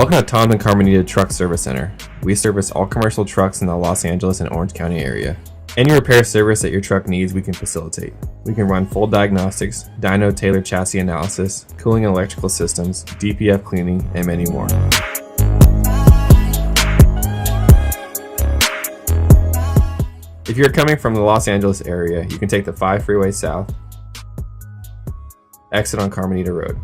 Welcome to Tom's and Carmenita Truck Service Center. We service all commercial trucks in the Los Angeles and Orange County area. Any repair service that your truck needs, we can facilitate. We can run full diagnostics, dyno tailored chassis analysis, cooling and electrical systems, DPF cleaning, and many more. If you're coming from the Los Angeles area, you can take the 5 freeway south, exit on Carmenita Road.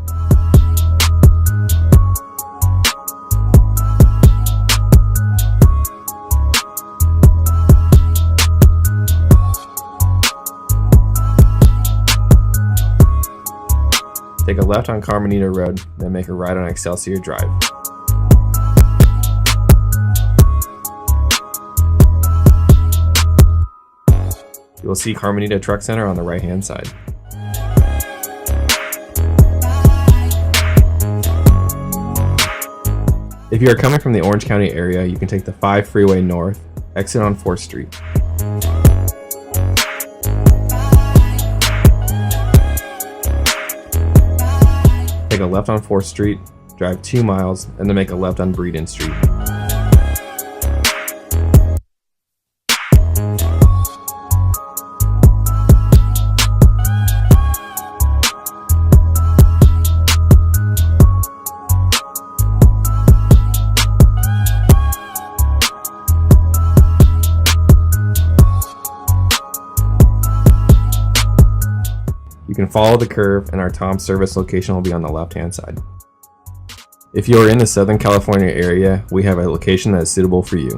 Take a left on Carmenita Road, then make a right on Excelsior Drive. You will see Carmenita Truck Center on the right-hand side. If you are coming from the Orange County area, you can take the 5 freeway north, exit on 4th Street. Take a left on 4th Street, drive 2 miles, and then make a left on Breeden Street. You can follow the curve and our Tom's service location will be on the left-hand side. If you are in the Southern California area, we have a location that is suitable for you.